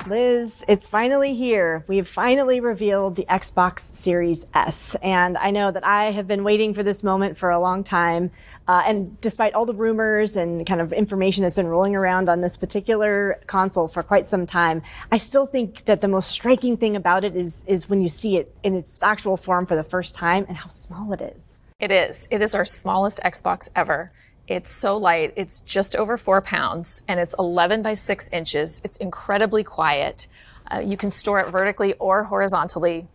Liz, it's finally here. We've finally revealed the Xbox Series S. And I know that I have been waiting for this moment for a long time. And despite all the rumors and kind of information that's been rolling around on this particular console for quite some time, I still think that the most striking thing about it is when you see it in its actual form for the first time and how small it is. It is. It is our smallest Xbox ever. It's so light. It's just over 4 pounds, and it's 11 by 6 inches. It's incredibly quiet. You can store it vertically or horizontally,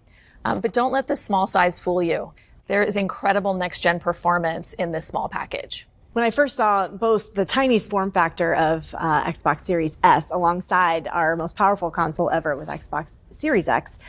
but don't let this small size fool you. There is incredible next-gen performance in this small package. When I first saw both the tiny form factor of Xbox Series S alongside our most powerful console ever with Xbox Series X,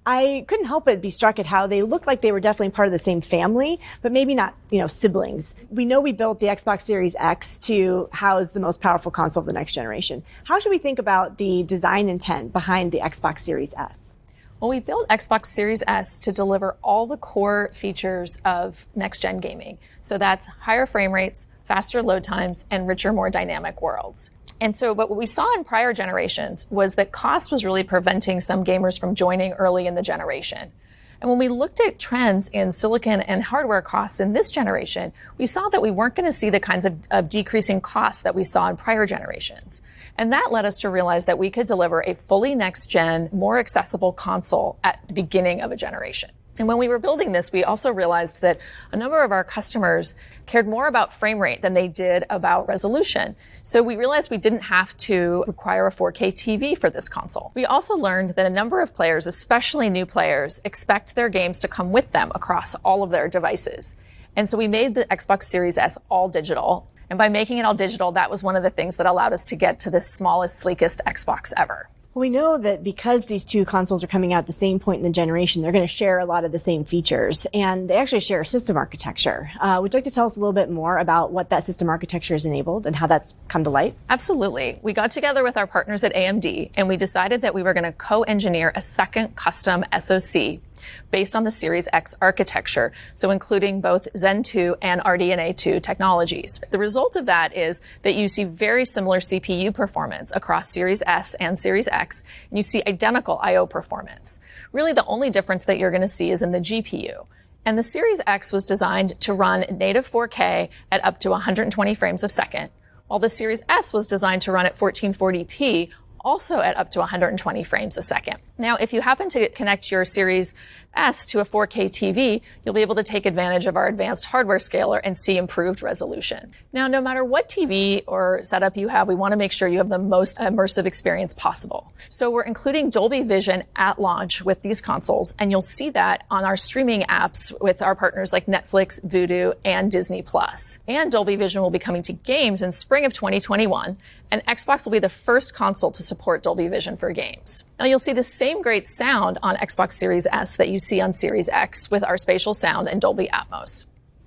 I couldn't help but be struck at how they looked like they were definitely part of the same family, but maybe not, siblings. We know we built the Xbox Series X to house the most powerful console of the next generation. How should we think about the design intent behind the Xbox Series S? Well, we built Xbox Series S to deliver all the core features of next-gen gaming. So that's higher frame rates, faster load times, and richer, more dynamic worlds. And so what we saw in prior generations was that cost was really preventing some gamers from joining early in the generation. And when we looked at trends in silicon and hardware costs in this generation, we saw that we weren't going to see the kinds of decreasing costs that we saw in prior generations. And that led us to realize that we could deliver a fully next-gen, more accessible console at the beginning of a generation. And when we were building this, we also realized that a number of our customers cared more about frame rate than they did about resolution. So we realized we didn't have to require a 4K TV for this console. We also learned that a number of players, especially new players, expect their games to come with them across all of their devices. And so we made the Xbox Series S all digital. And by making it all digital, that was one of the things that allowed us to get to the smallest, sleekest Xbox ever. Well, we know that because these two consoles are coming out at the same point in the generation, they're going to share a lot of the same features, and they actually share a system architecture. Would you like to tell us a little bit more about what that system architecture has enabled and how that's come to light? Absolutely. We got together with our partners at AMD, and we decided that we were going to co-engineer a second custom SoC based on the Series X architecture, so including both Zen 2 and RDNA 2 technologies. The result of that is that you see very similar CPU performance across Series S and Series X, and you see identical I/O performance. Really, the only difference that you're going to see is in the GPU. And the Series X was designed to run native 4K at up to 120 frames a second, while the Series S was designed to run at 1440p, also at up to 120 frames a second. Now, if you happen to connect your Series S to a 4K TV, you'll be able to take advantage of our advanced hardware scaler and see improved resolution. Now, no matter what TV or setup you have, we want to make sure you have the most immersive experience possible. So we're including Dolby Vision at launch with these consoles, and you'll see that on our streaming apps with our partners like Netflix, Vudu, and Disney+. And Dolby Vision will be coming to games in spring of 2021, and Xbox will be the first console to support Dolby Vision for games. Now, you'll see the same great sound on Xbox Series S that you see on Series X with our spatial sound and Dolby Atmos.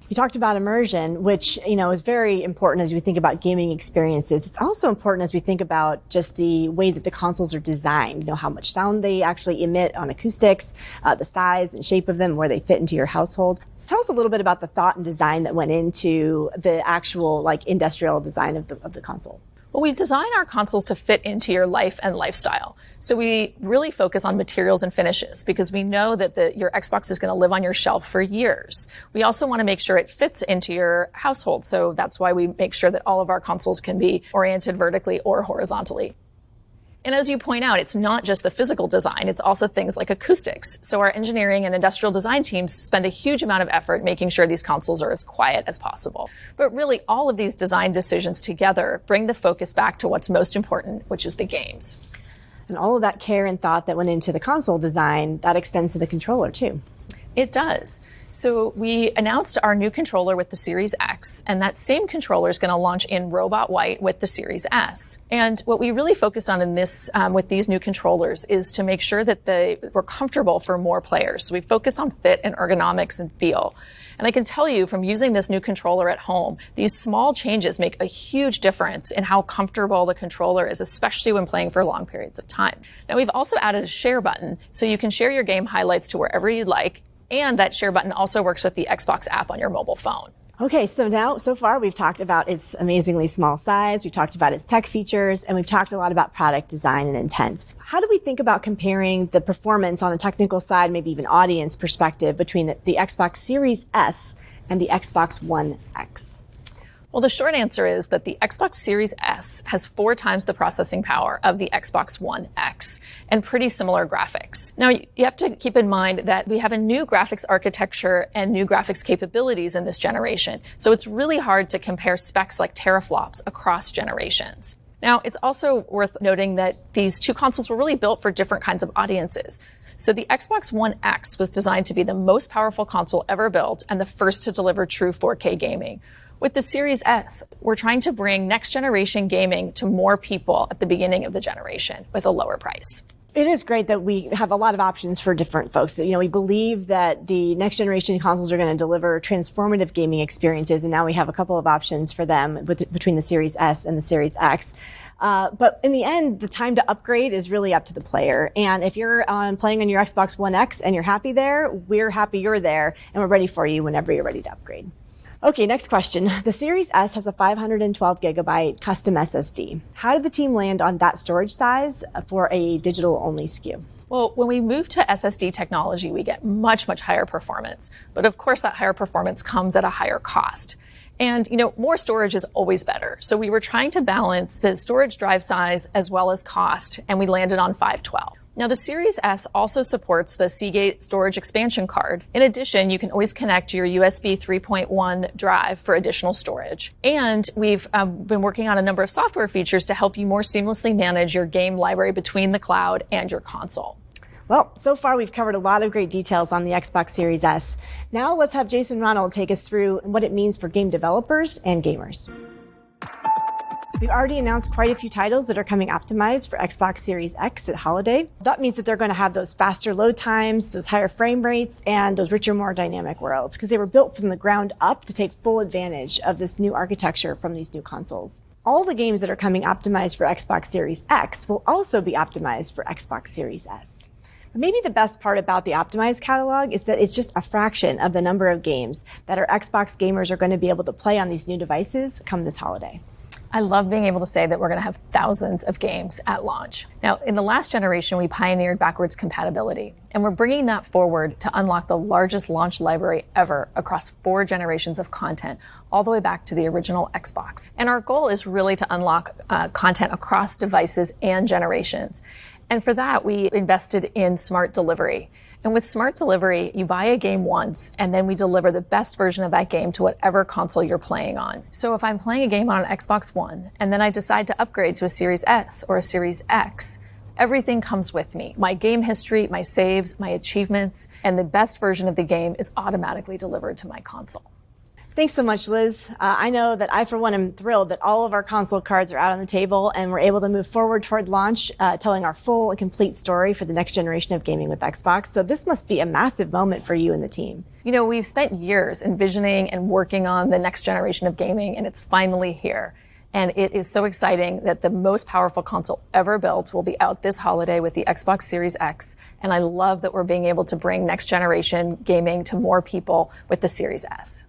You talked about immersion, which, is very important as we think about gaming experiences. It's also important as we think about just the way that the consoles are designed, how much sound they actually emit on acoustics, the size and shape of them, where they fit into your household. Tell us a little bit about the thought and design that went into the actual industrial design of the console. Well, we design our consoles to fit into your life and lifestyle. So we really focus on materials and finishes because we know that your Xbox is going to live on your shelf for years. We also want to make sure it fits into your household. So that's why we make sure that all of our consoles can be oriented vertically or horizontally. And as you point out, it's not just the physical design, it's also things like acoustics. So our engineering and industrial design teams spend a huge amount of effort making sure these consoles are as quiet as possible. But really, all of these design decisions together bring the focus back to what's most important, which is the games. And all of that care and thought that went into the console design, that extends to the controller too. It does. So we announced our new controller with the Series X, and that same controller is going to launch in Robot White with the Series S. And what we really focused on in this, with these new controllers, is to make sure that they were comfortable for more players. So we focused on fit and ergonomics and feel. And I can tell you from using this new controller at home, these small changes make a huge difference in how comfortable the controller is, especially when playing for long periods of time. Now, we've also added a share button, so you can share your game highlights to wherever you'd like. And that share button also works with the Xbox app on your mobile phone. Okay, so far we've talked about its amazingly small size, we've talked about its tech features, and we've talked a lot about product design and intent. How do we think about comparing the performance on a technical side, maybe even audience perspective, between the Xbox Series S and the Xbox One X? Well, the short answer is that the Xbox Series S has 4 times the processing power of the Xbox One X and pretty similar graphics. Now, you have to keep in mind that we have a new graphics architecture and new graphics capabilities in this generation, so it's really hard to compare specs like teraflops across generations. Now, it's also worth noting that these two consoles were really built for different kinds of audiences. So the Xbox One X was designed to be the most powerful console ever built and the first to deliver true 4K gaming. With the Series S, we're trying to bring next generation gaming to more people at the beginning of the generation with a lower price. It is great that we have a lot of options for different folks. You know, we believe that the next generation consoles are going to deliver transformative gaming experiences, and now we have a couple of options for them between the Series S and the Series X. But in the end, the time to upgrade is really up to the player. And if you're playing on your Xbox One X and you're happy there, we're happy you're there, and we're ready for you whenever you're ready to upgrade. Okay, next question. The Series S has a 512 gigabyte custom SSD. How did the team land on that storage size for a digital-only SKU? Well, when we move to SSD technology, we get much higher performance. But of course, that higher performance comes at a higher cost. And, more storage is always better. So we were trying to balance the storage drive size as well as cost, and we landed on 512. Now, the Series S also supports the Seagate storage expansion card. In addition, you can always connect your USB 3.1 drive for additional storage. And we've been working on a number of software features to help you more seamlessly manage your game library between the cloud and your console. Well, so far we've covered a lot of great details on the Xbox Series S. Now let's have Jason Ronald take us through what it means for game developers and gamers. We've already announced quite a few titles that are coming optimized for Xbox Series X at holiday. That means that they're going to have those faster load times, those higher frame rates, and those richer, more dynamic worlds, because they were built from the ground up to take full advantage of this new architecture from these new consoles. All the games that are coming optimized for Xbox Series X will also be optimized for Xbox Series S. But maybe the best part about the optimized catalog is that it's just a fraction of the number of games that our Xbox gamers are going to be able to play on these new devices come this holiday. I love being able to say that we're going to have thousands of games at launch. Now, in the last generation, we pioneered backwards compatibility, and we're bringing that forward to unlock the largest launch library ever across 4 generations of content, all the way back to the original Xbox. And our goal is really to unlock content across devices and generations. And for that, we invested in smart delivery. And with smart delivery, you buy a game once, and then we deliver the best version of that game to whatever console you're playing on. So if I'm playing a game on an Xbox One, and then I decide to upgrade to a Series S or a Series X, everything comes with me. My game history, my saves, my achievements, and the best version of the game is automatically delivered to my console. Thanks so much, Liz. I know that I, for one, am thrilled that all of our console cards are out on the table and we're able to move forward toward launch, telling our full and complete story for the next generation of gaming with Xbox. So this must be a massive moment for you and the team. We've spent years envisioning and working on the next generation of gaming, and it's finally here. And it is so exciting that the most powerful console ever built will be out this holiday with the Xbox Series X. And I love that we're being able to bring next generation gaming to more people with the Series S.